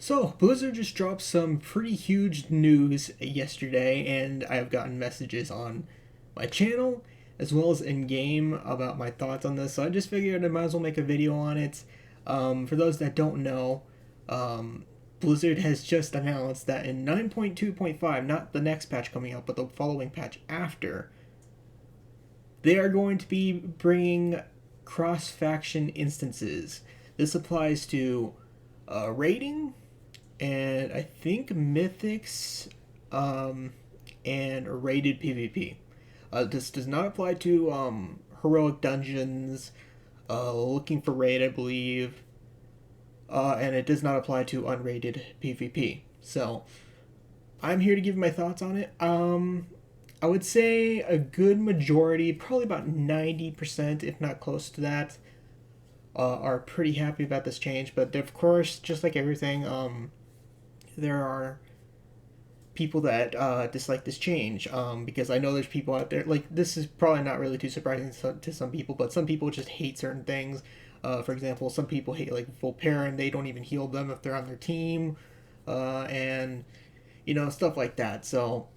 So, Blizzard just dropped some pretty huge news yesterday, and I have gotten messages on my channel as well as in game about my thoughts on this. So, I just figured I might as well make a video on it. For those that don't know, Blizzard has just announced that in 9.2.5, not the next patch coming out, but the following patch after, they are going to be bringing cross faction instances. This applies to raiding and I think mythics, and rated PvP. This does not apply to heroic dungeons, looking for raid, I believe, and it does not apply to unrated PvP. So I'm here to give my thoughts on it. I would say a good majority, probably about 90%, if not close to that, are pretty happy about this change. But of course, just like everything, there are people that dislike this change, because I know there's people out there, like, this is probably not really too surprising to some people, but some people just hate certain things. For example, some people hate, like, full pair and they don't even heal them if they're on their team, and, stuff like that. So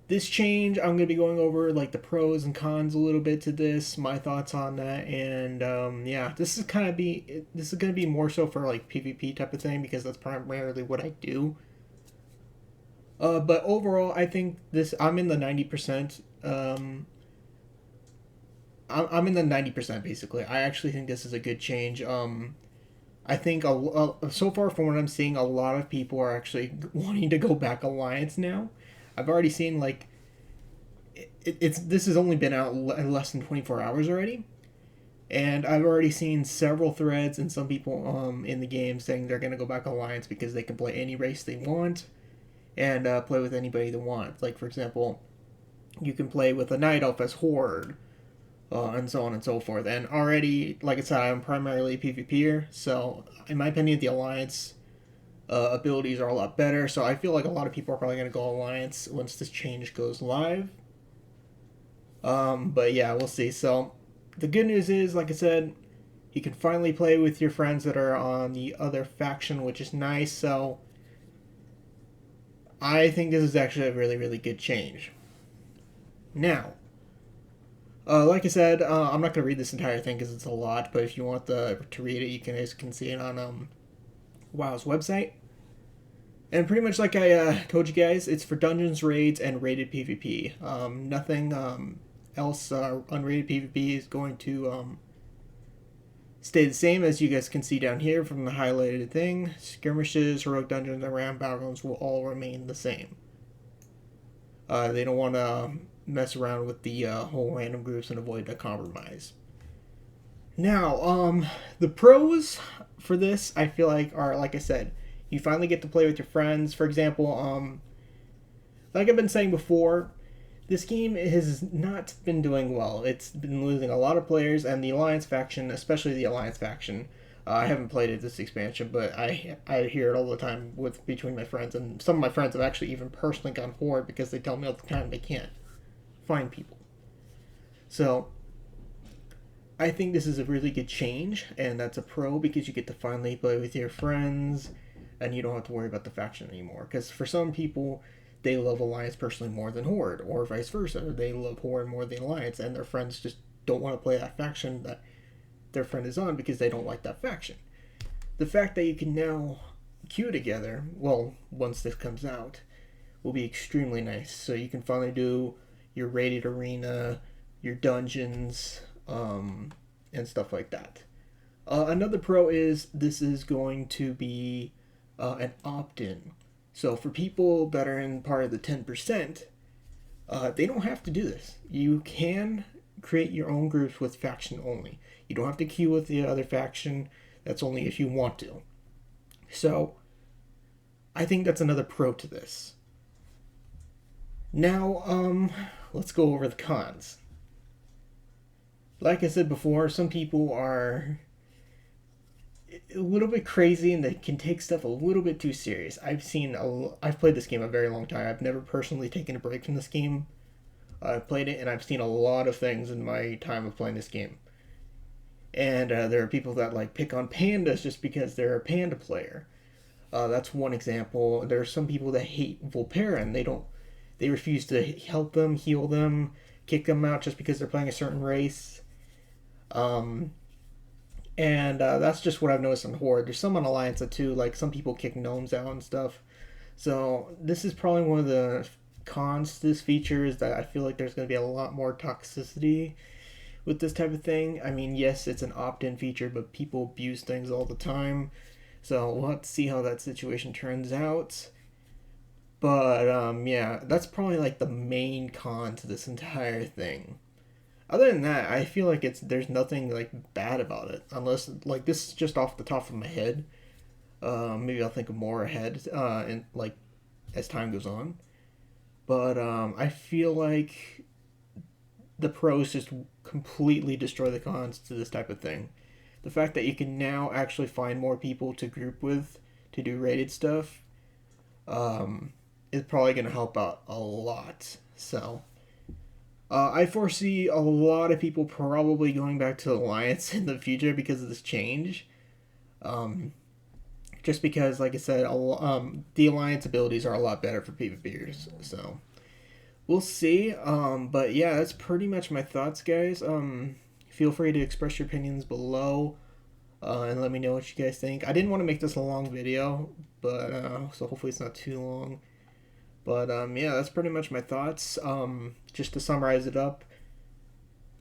this change, I'm going to be going over, like, the pros and cons a little bit to this, my thoughts on that, and yeah, this is going to be more so for, like, PvP type of thing, because that's primarily what I do. But overall, I think I'm in the 90%. I'm in the 90% basically. I actually think this is a good change. I think so far from what I'm seeing, a lot of people are actually wanting to go back Alliance now. I've already seen, like, this has only been out less than 24 hours already, and I've already seen several threads and some people in the game saying they're gonna go back Alliance because they can play any race they want and play with anybody they want. Like, for example, you can play with a Night Elf as Horde, and so on and so forth. And already, like I said, I'm primarily a PvPer, so in my opinion, the Alliance abilities are a lot better. So I feel like a lot of people are probably going to go Alliance once this change goes live. But yeah, we'll see. So the good news is, like I said, you can finally play with your friends that are on the other faction, which is nice. So I think this is actually a really, really good change. Now, like I said, I'm not going to read this entire thing because it's a lot, but if you want to read it, you can see it on WoW's website. And pretty much like I told you guys, it's for dungeons, raids, and rated PvP. Nothing else unrated PvP is going to stay the same, as you guys can see down here from the highlighted thing. Skirmishes, heroic dungeons, and random battlegrounds will all remain the same. They don't want to mess around with the whole random groups and avoid a compromise. Now, the pros for this, I feel like, are, like I said, you finally get to play with your friends. For example, like I've been saying before, this game has not been doing well. It's been losing a lot of players, and the Alliance faction, especially the Alliance faction, I haven't played it this expansion, but I hear it all the time between my friends, and some of my friends have actually even personally gone Horde because they tell me all the time they can't find people. So I think this is a really good change, and that's a pro because you get to finally play with your friends, and you don't have to worry about the faction anymore. Because for some people, they love Alliance personally more than Horde, or vice versa. They love Horde more than Alliance, and their friends just don't want to play that faction that their friend is on because they don't like that faction. The fact that you can now queue together, well, once this comes out, will be extremely nice. So you can finally do your rated arena, your dungeons, and stuff like that. Another pro is this is going to be an opt-in. So for people that are in part of the 10%, they don't have to do this. You can create your own groups with faction only. You don't have to queue with the other faction. That's only if you want to. So I think that's another pro to this. Now, let's go over the cons. Like I said before, some people are a little bit crazy and they can take stuff a little bit too serious. I've played this game a very long time. I've never personally taken a break from this game. I've played it and I've seen a lot of things in my time of playing this game. And there are people that, like, pick on pandas just because they're a panda player. That's one example. There are some people that hate Volpera and they refuse to help them, heal them, kick them out just because they're playing a certain race. Um, and that's just what I've noticed on Horde. There's some on Alliance too. Like some people kick gnomes out and stuff. So this is probably one of the cons to this feature is that I feel like there's going to be a lot more toxicity with this type of thing. I mean, yes, it's an opt-in feature, but people abuse things all the time. So we'll have to see how that situation turns out. But yeah, that's probably like the main con to this entire thing. Other than that, I feel like it's there's nothing like bad about it, unless like this is just off the top of my head. Maybe I'll think of more ahead, and like as time goes on. But I feel like the pros just completely destroy the cons to this type of thing. The fact that you can now actually find more people to group with to do rated stuff um, is probably going to help out a lot. So I foresee a lot of people probably going back to Alliance in the future because of this change. Um, just because, like I said, the Alliance abilities are a lot better for PvPers. So we'll see. But yeah, that's pretty much my thoughts, guys. Feel free to express your opinions below and let me know what you guys think. I didn't want to make this a long video, but so hopefully it's not too long. But yeah, that's pretty much my thoughts. Just to summarize it up,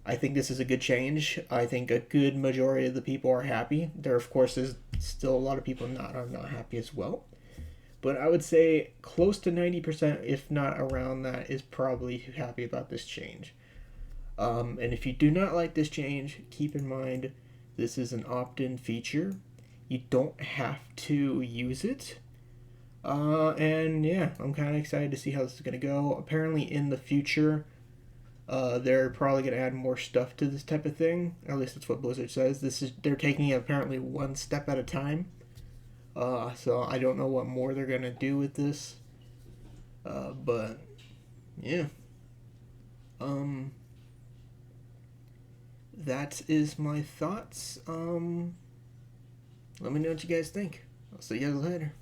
I think this is a good change. I think a good majority of the people are happy. There, of course, is still a lot of people are not happy as well. But I would say close to 90%, if not around that, is probably happy about this change. And if you do not like this change, keep in mind this is an opt-in feature. You don't have to use it. And yeah, I'm kind of excited to see how this is going to go. Apparently, in the future, they're probably going to add more stuff to this type of thing. At least that's what Blizzard says. They're taking it apparently one step at a time. So I don't know what more they're going to do with this. But yeah. That is my thoughts. Let me know what you guys think. I'll see you guys later.